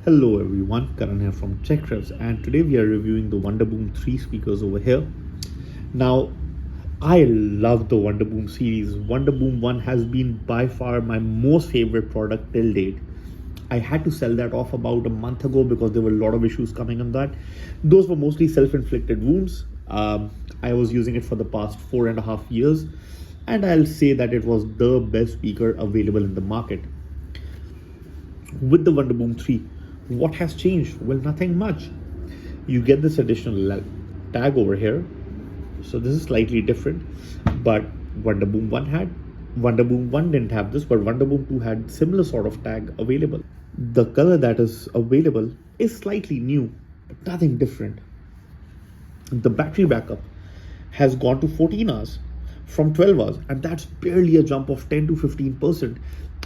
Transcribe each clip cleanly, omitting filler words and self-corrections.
Hello everyone, Karan here from TechRevs, and today we are reviewing the Wonderboom 3 speakers over here. Now, I love the Wonderboom series. Wonderboom 1 has been by far my most favorite product till date. I had to sell that off about a month ago because there were a lot of issues coming on that. Those were mostly self-inflicted wounds. I was using it for the past 4.5 years, and I'll say that it was the best speaker available in the market. With the Wonderboom 3, what has changed? Well, nothing much. You get this additional tag over here. So this is slightly different, but Wonderboom 1 had. Wonderboom 1 didn't have this, but Wonderboom 2 had similar sort of tag available. The color that is available is slightly new, but nothing different. The battery backup has gone to 14 hours from 12 hours, and that's barely a jump of 10 to 15%.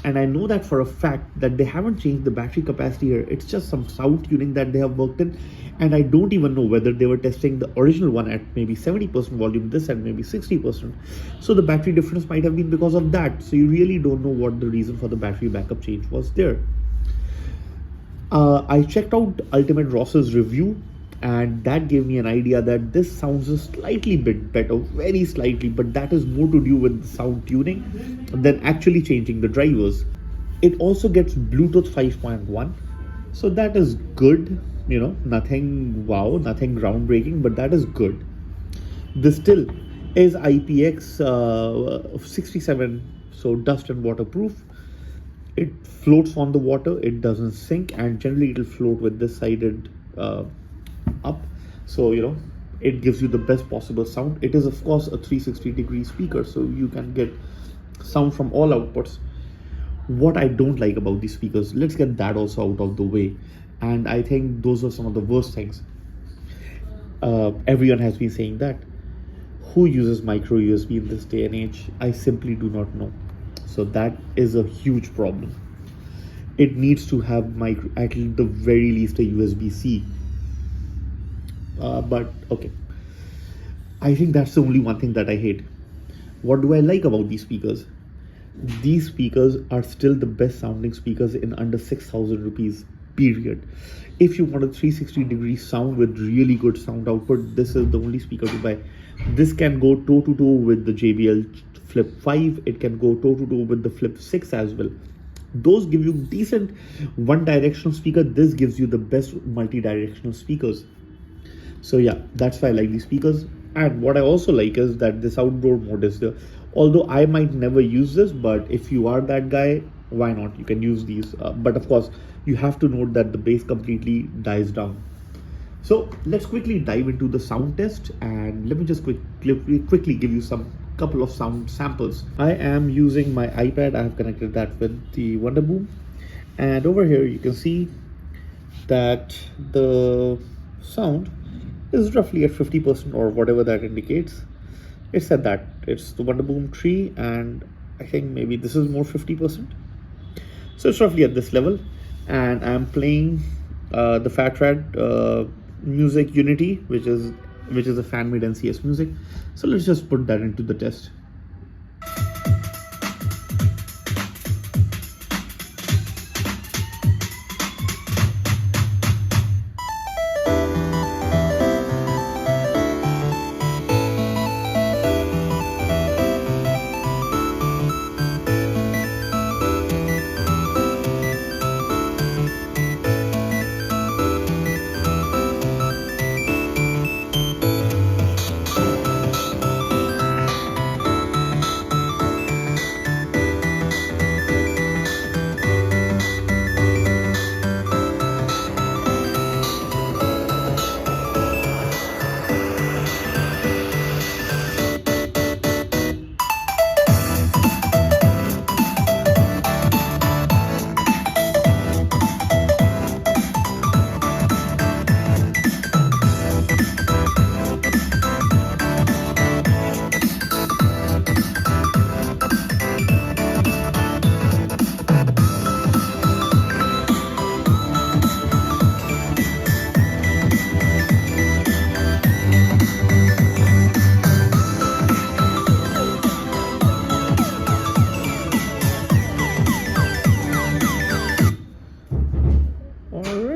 And I know that for a fact that they haven't changed the battery capacity here. It's just some sound tuning that they have worked in, and I don't even know whether they were testing the original one at maybe 70% volume, this at maybe 60%. So the battery difference might have been because of that. So you really don't know what the reason for the battery backup change was there. I checked out Ultimate Ross's review, and that gave me an idea that this sounds a slightly bit better, very slightly, but that is more to do with the sound tuning than actually changing the drivers. It also gets Bluetooth 5.1, so that is good. Nothing wow, nothing groundbreaking, but that is good. This still is IPX 67, so dust and waterproof. It floats on the water, it doesn't sink, and generally it will float with this sided up, so it gives you the best possible sound. It is of course a 360-degree speaker, so you can get sound from all outputs. What I don't like about these speakers, let's get that also out of the way, and I think those are some of the worst things. Everyone has been saying that. Who uses micro USB in this day and age? I simply do not know. So that is a huge problem. It needs to have micro, at the very least a USB-C. But okay, I think that's the only one thing that I hate. What do I like about these speakers? These speakers are still the best sounding speakers in under 6,000 rupees, period. If you want a 360-degree sound with really good sound output, this is the only speaker to buy. This can go toe to toe with the JBL Flip 5. It can go toe to toe with the Flip 6 as well. Those give you decent one-directional speaker. This gives you the best multi-directional speakers. So yeah, that's why I like these speakers. And what I also like is that this outdoor mode is there. Although I might never use this, but if you are that guy, why not? You can use these. But of course, you have to note that the bass completely dies down. So let's quickly dive into the sound test, and let me just quickly give you some couple of sound samples. I am using my iPad. I have connected that with the Wonderboom, and over here you can see that the sound is roughly at 50% or whatever that indicates. It said that it's the Wonderboom 3, and I think maybe this is more 50%. So it's roughly at this level, and I'm playing the Fat Rat Music Unity, which is a fan-made NCS music. So let's just put that into the test.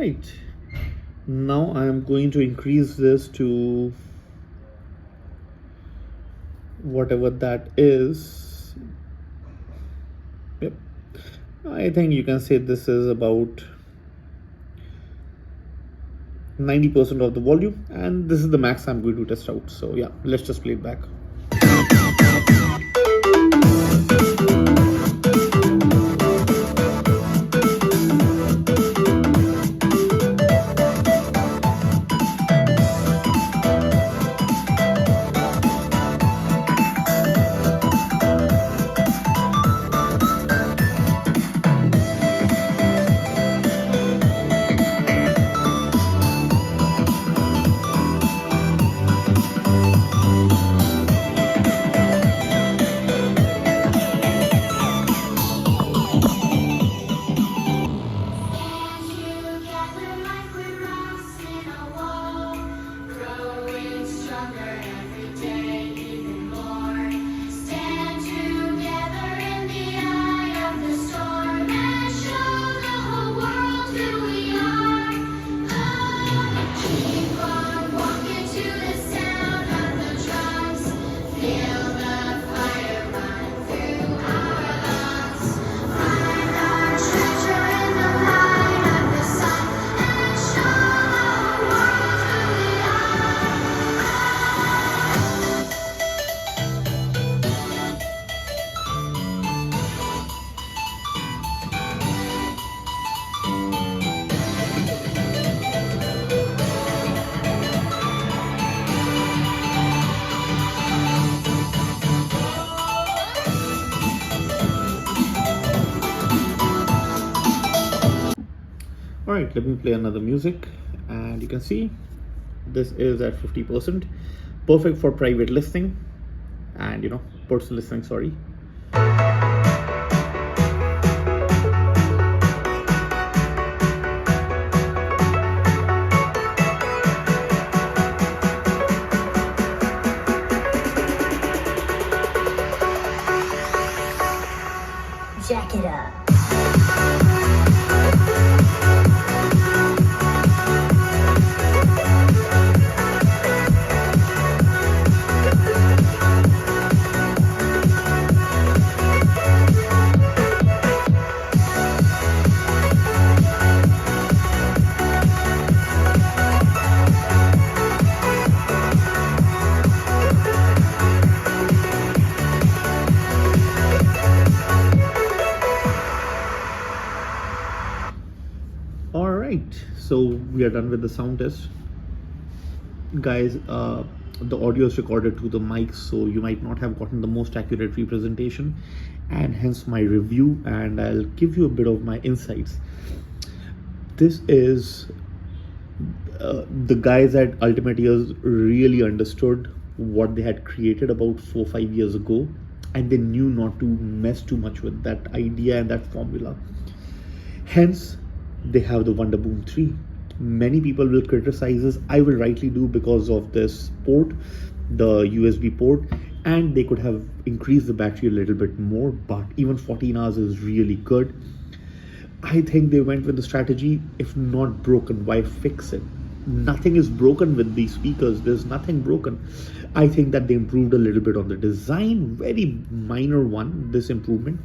right, now I am going to increase this to whatever that is. Yep, I think you can say this is about 90% of the volume, and this is the max I'm going to test out. So yeah, let's just play it back. Alright, let me play another music, and you can see this is at 50%, perfect for private listening and personal listening, sorry. Jack it up. Alright, so we are done with the sound test. Guys, the audio is recorded to the mic, so you might not have gotten the most accurate representation, and hence my review, and I'll give you a bit of my insights. This is the guys at Ultimate Ears really understood what they had created about 4-5 years ago, and they knew not to mess too much with that idea and that formula. Hence, they have the Wonderboom 3. Many people will criticize this. I will rightly do, because of this port, the USB port, and they could have increased the battery a little bit more, but even 14 hours is really good. I think they went with the strategy, if not broken, why fix it? Nothing is broken with these speakers. There's nothing broken. I think that they improved a little bit on the design, very minor one, this improvement.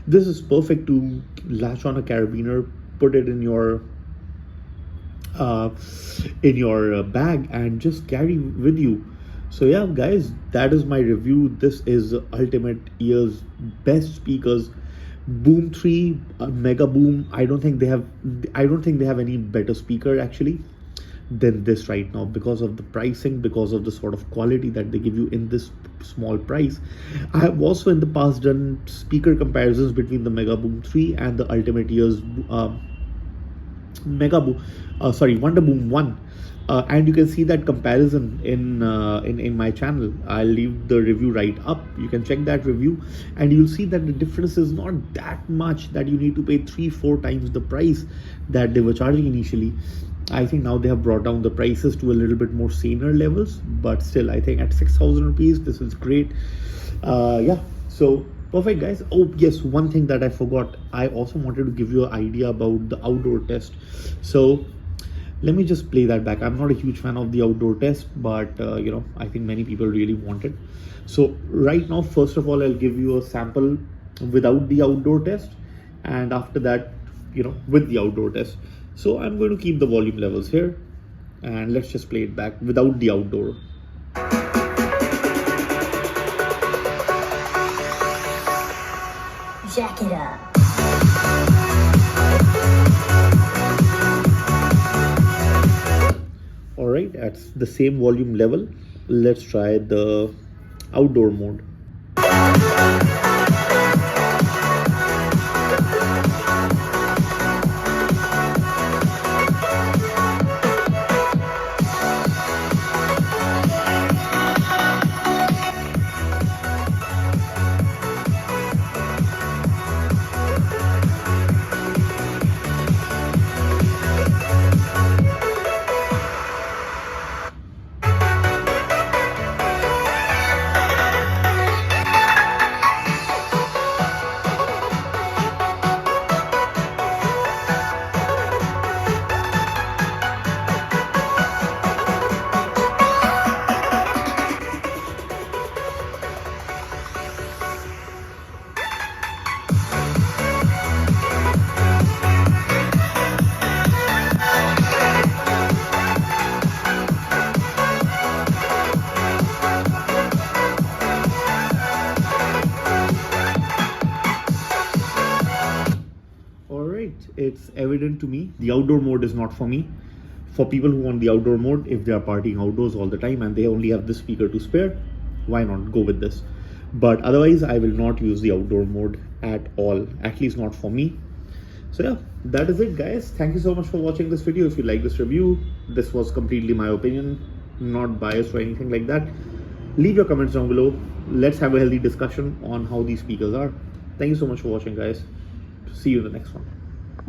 This is perfect to latch on a carabiner, put it in your bag, and just carry with you. So yeah, guys, that is my review. This is Ultimate Ears best speakers. Boom 3, Mega Boom. I don't think they have any better speaker actually than this right now, because of the pricing, because of the sort of quality that they give you in this small price. I have also in the past done speaker comparisons between the Mega Boom 3 and the Ultimate Ears Wonderboom 1, and you can see that comparison in my channel. I'll leave the review right up. You can check that review, and you'll see that the difference is not that much that you need to pay 3-4 times the price that they were charging initially. I think now they have brought down the prices to a little bit more saner levels, but still, I think at 6,000 rupees, this is great. Yeah, so Perfect, guys. Oh yes, one thing that I forgot, I also wanted to give you an idea about the outdoor test. So let me just play that back. I'm not a huge fan of the outdoor test, but I think many people really want it. So right now, first of all, I'll give you a sample without the outdoor test, and after that, with the outdoor test. So I'm going to keep the volume levels here, and let's just play it back without the outdoor. Jack it up. All right, at the same volume level, let's try the outdoor mode. It's evident to me the outdoor mode is not for me. For people who want the outdoor mode, if they are partying outdoors all the time and they only have this speaker to spare, why not go with this? But otherwise, I will not use the outdoor mode at all, at least not for me. So yeah, that is it, guys. Thank you so much for watching this video. If you like this review, this was completely my opinion, not biased or anything like that. Leave your comments down below. Let's have a healthy discussion on how these speakers are. Thank you so much for watching, guys. See you in the next one.